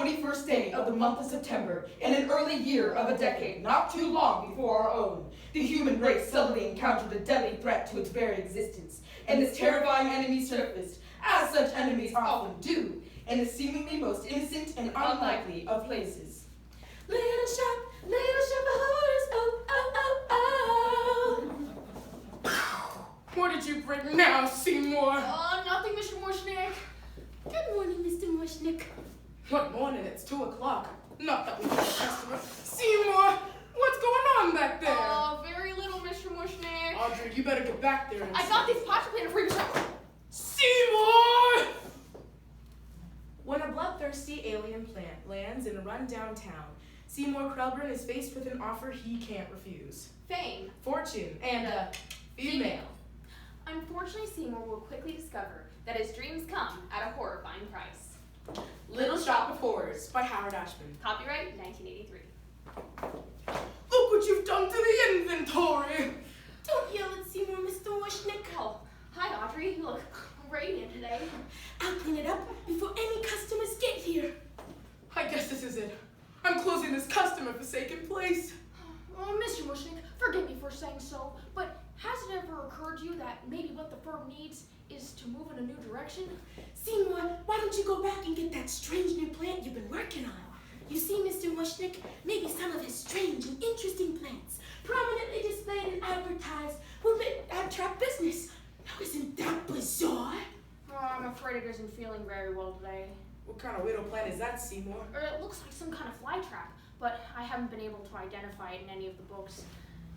21st day of the month of September, in an early year of a decade not too long before our own, the human race suddenly encountered a deadly threat to its very existence, and this terrifying enemy surfaced, as such enemies often do, in the seemingly most innocent and unlikely of places. Little shop of horrors, oh, oh, oh, oh. What did you bring now, Seymour? Nothing, Mr. Morshnick. Good morning, Mr. Morshnick. What morning? It's 2 o'clock. Not that we have a customer. Seymour, what's going on back there? Very little, Mr. Morshnick. Audrey, you better get back there. I got these pots planted for you. Seymour! When a bloodthirsty alien plant lands in a rundown town, Seymour Krelbrun is faced with an offer he can't refuse. Fame. Fortune and a female. Unfortunately, Seymour will quickly discover that his dreams come at a horrifying price. Little Shop of Horrors by Howard Ashman. Copyright 1983. Look what you've done to the inventory! Don't yell at Seymour, Mr. Morshnick. Oh, hi, Audrey. You look radiant today. I'll clean it up before any customers get here. I guess this is it. I'm closing this customer-forsaken place. Oh, Mr. Morshnick, forgive me for saying so, but has it ever occurred to you that maybe what the firm needs is to move in a new direction? Seymour, why don't you go back and get that strange new plant you've been working on? You see, Mr. Morshnick, maybe some of his strange and interesting plants, prominently displayed and advertised, will attract business. Now, isn't that bizarre? Oh, I'm afraid it isn't feeling very well today. What kind of widow plant is that, Seymour? It looks like some kind of fly trap, but I haven't been able to identify it in any of the books.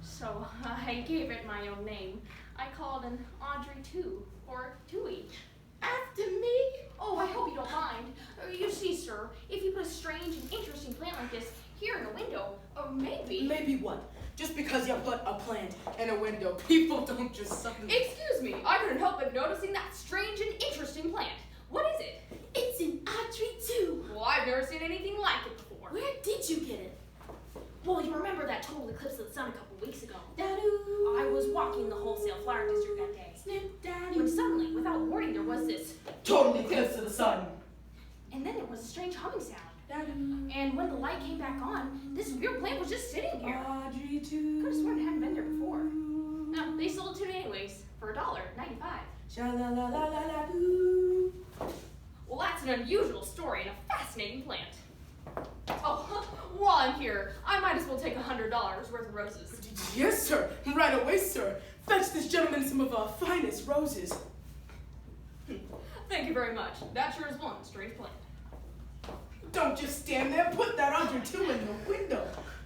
So I gave it my own name. I called it Audrey 2, or Tui. After me? Oh, I hope you don't mind. You see, sir, if you put a strange and interesting plant like this here in a window, maybe... Maybe what? Just because you put a plant in a window, people don't just suddenly... Excuse me, I couldn't help but noticing that strange and interesting plant. What is it? It's an Audrey 2. Well, I've never seen anything like it before. Where did you get it? Well, you remember that total eclipse of the sun a couple weeks ago. I was walking in the wholesale flower district that day. When suddenly, without warning, there was this Total eclipse of the sun. and then it was a strange humming sound. And when the light came back on, this weird plant was just sitting here. Audrey 2. Could have sworn it hadn't been there before. No, they sold it to me anyways, for $1.95. Sha-la-la-la-la-la-doo. Well, that's an unusual story and a fascinating plant. Oh, while I'm here, I might as well take $100 worth of roses. Yes, sir. Right away, sir. Fetch this gentleman some of our finest roses. Thank you very much. That sure is one strange plant. Don't just stand there. Put that Audrey 2 in the window.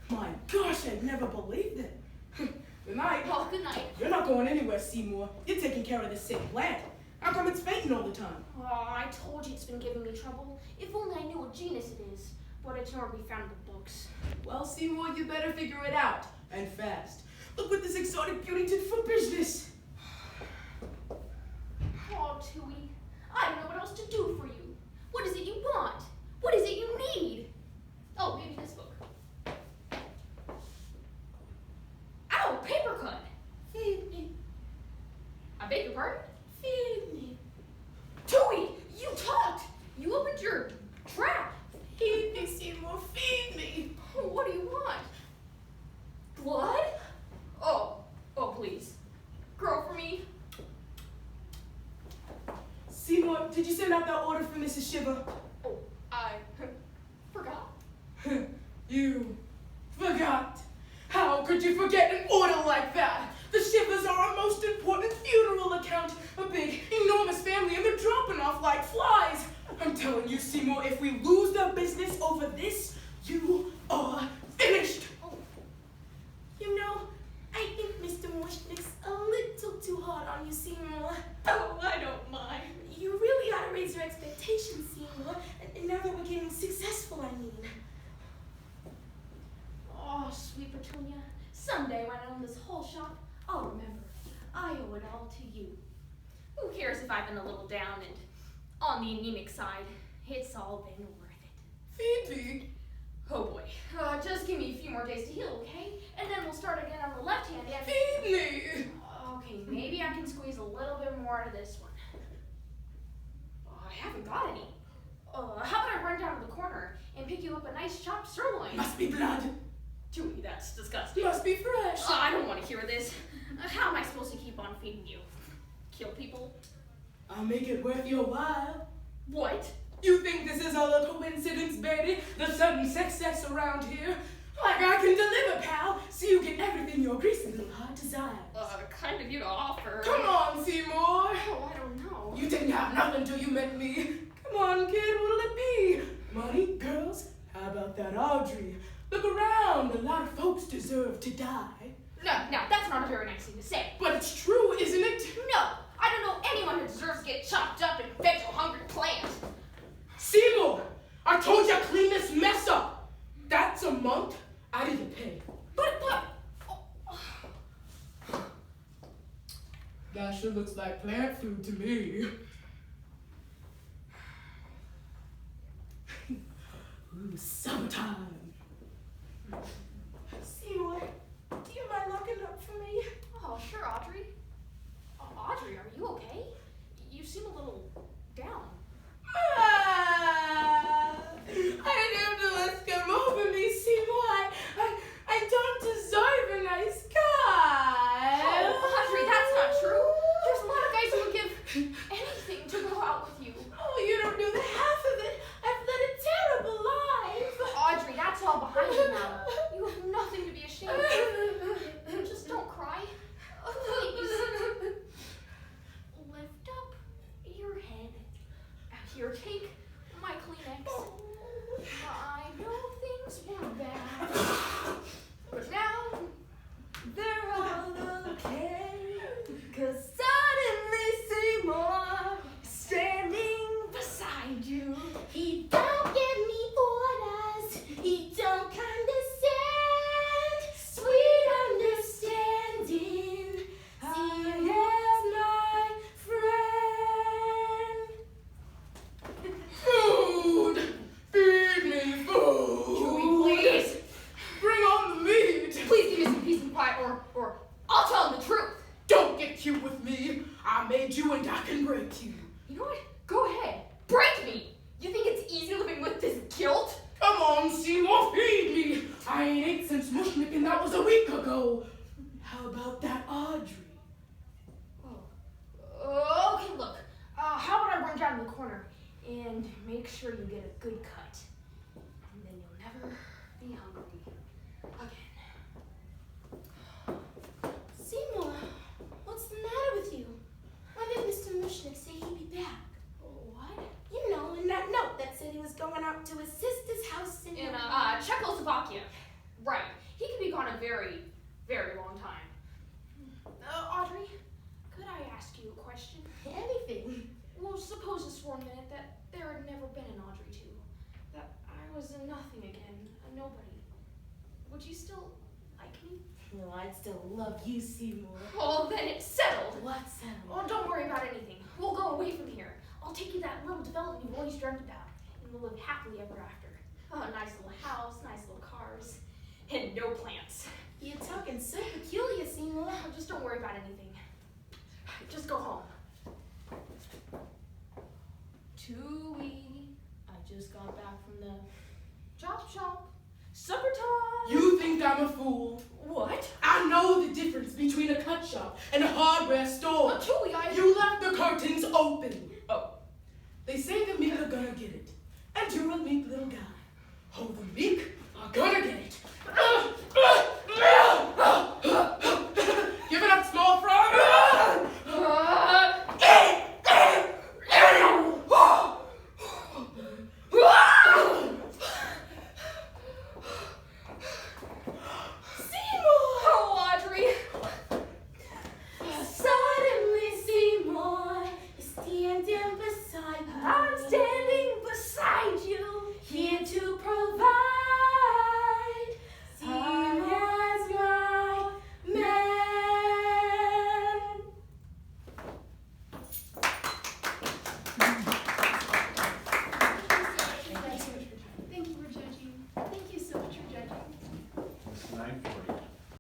My gosh, I'd never believed it. Good night. Well, good night. You're not going anywhere, Seymour. You're taking care of this sick plant. How come it's fainting all the time? Oh, I told you it's been giving me trouble. If only I knew what genus it is. But it's nowhere to be found in the books. Well, Seymour, you better figure it out. And fast. Look what this exotic beauty did for business. Oh, Tui, I don't know what else to do for you. What is it you want? What is it you need? Oh, maybe this book. Ow, paper cut. Feed me. I beg your pardon? Feed me. Tui, you talked. You opened your trap. Feed me, Seymour. Feed me. What do you want? Blood? Oh, please. Grow for me. Seymour, did you send out that order for Mrs. Shiver? Oh, I forgot. You forgot. How could you forget an order like that? The Shivers are our most important funeral account. A big, enormous family, and they're dropping off like flies. I'm telling you, Seymour, if we lose the business over this, you are finished. Oh. You know, I think Mr. Morshnick's a little too hard on you, Seymour. Oh, I don't mind. You really ought to raise your expectations, Seymour. And now that we're getting successful, I mean. Oh, sweet Petunia. Someday when I own this whole shop, I'll remember. I owe it all to you. Who cares if I've been a little down and on the anemic side? It's all been worth it. Feed me. Oh boy. Just give me a few more days to heal, okay? And then we'll start again on the left hand and... Feed me. Okay, maybe I can squeeze a little bit more out of this one. Oh, I haven't got any. How about I run down to the corner and pick you up a nice chopped sirloin? Must be blood. Chewy, that's disgusting. Must be fresh. I don't want to hear this. How am I supposed to keep on feeding you? Kill people? I'll make it worth your while. What? You think this is all a coincidence, baby? The sudden success around here? Like I can deliver, pal, so you get everything your greasy little heart desires. Kind of you to offer. Come on, Seymour. Oh, I don't know. You didn't have nothing till you met me. Come on, kid, what'll it be? Money, girls? How about that Audrey? Look around, a lot of folks deserve to die. No, that's not a very nice thing to say. But it's true, isn't it? No, I don't know anyone who deserves to get chopped up and fed to a hungry plant. Seymour, I told you clean this mess up. That's a month I didn't pay. But, That sure looks like plant food to me. Ooh, summertime. Seymour, do you mind locking up for me? oh, sure, Audrey. Audrey, are you okay? You seem a little down. I knew the list come over me, Seymour. I don't deserve a nice guy. Oh, Audrey, that's not true. There's a lot of guys who would give anything to go out with you. Oh, you don't know the half of it. I've led a terrible life. Audrey, that's all behind you now. You have nothing to be ashamed of. Just don't cry. Please. Lift up your head. Here, take my Kleenex. I know things were bad, but now They're all okay, 'cause suddenly Seymour is standing beside you. He don't give me orders, he don't condescend. Sweet understanding, he is my friend. Food! Feed me food! Chewy, please. Bring on the meat! Please give me some peace and quiet, or I'll tell him the truth. Don't get cute with me. I made you and I can break you. You know what? Go ahead. Break me. You think it's easy living with this guilt? Come on, Seymour, feed me. I ain't ate since Mushnik and that was a week ago. How about that Audrey? Oh. Okay, look. How about I run down to the corner and make sure you get a good cut, and then you'll never be hungry again. Seymour, what's the matter with you? Why did Mr. Mushnik say he'd be back? What? You know, in that note that said he was going out to his sister's house in In Czechoslovakia. Right. He could be gone a very, very long time. Audrey, could I ask you a question? anything. Well, suppose just for a minute that there had never been an Audrey 2. That I was a nothing again, a nobody. Would you still like me? Well, I'd still love you, Seymour. Oh, then it's settled. What's settled? Oh, don't worry about anything. We'll go away from here. I'll take you that little development you've always dreamt about, and we'll live happily ever after. A nice little house, nice little cars, and no plants. You're talking so peculiar, Seymour. Oh, just don't worry about anything. Just go home. Chewy, I just got back from the... Chop chop. Supper time. You think I'm a fool? What? I know the difference between a cut shop and a hardware store. Chewy, You left the curtains open. Oh. They say the meek are gonna get it. And you're a meek little guy. Oh, the meek are gonna get it.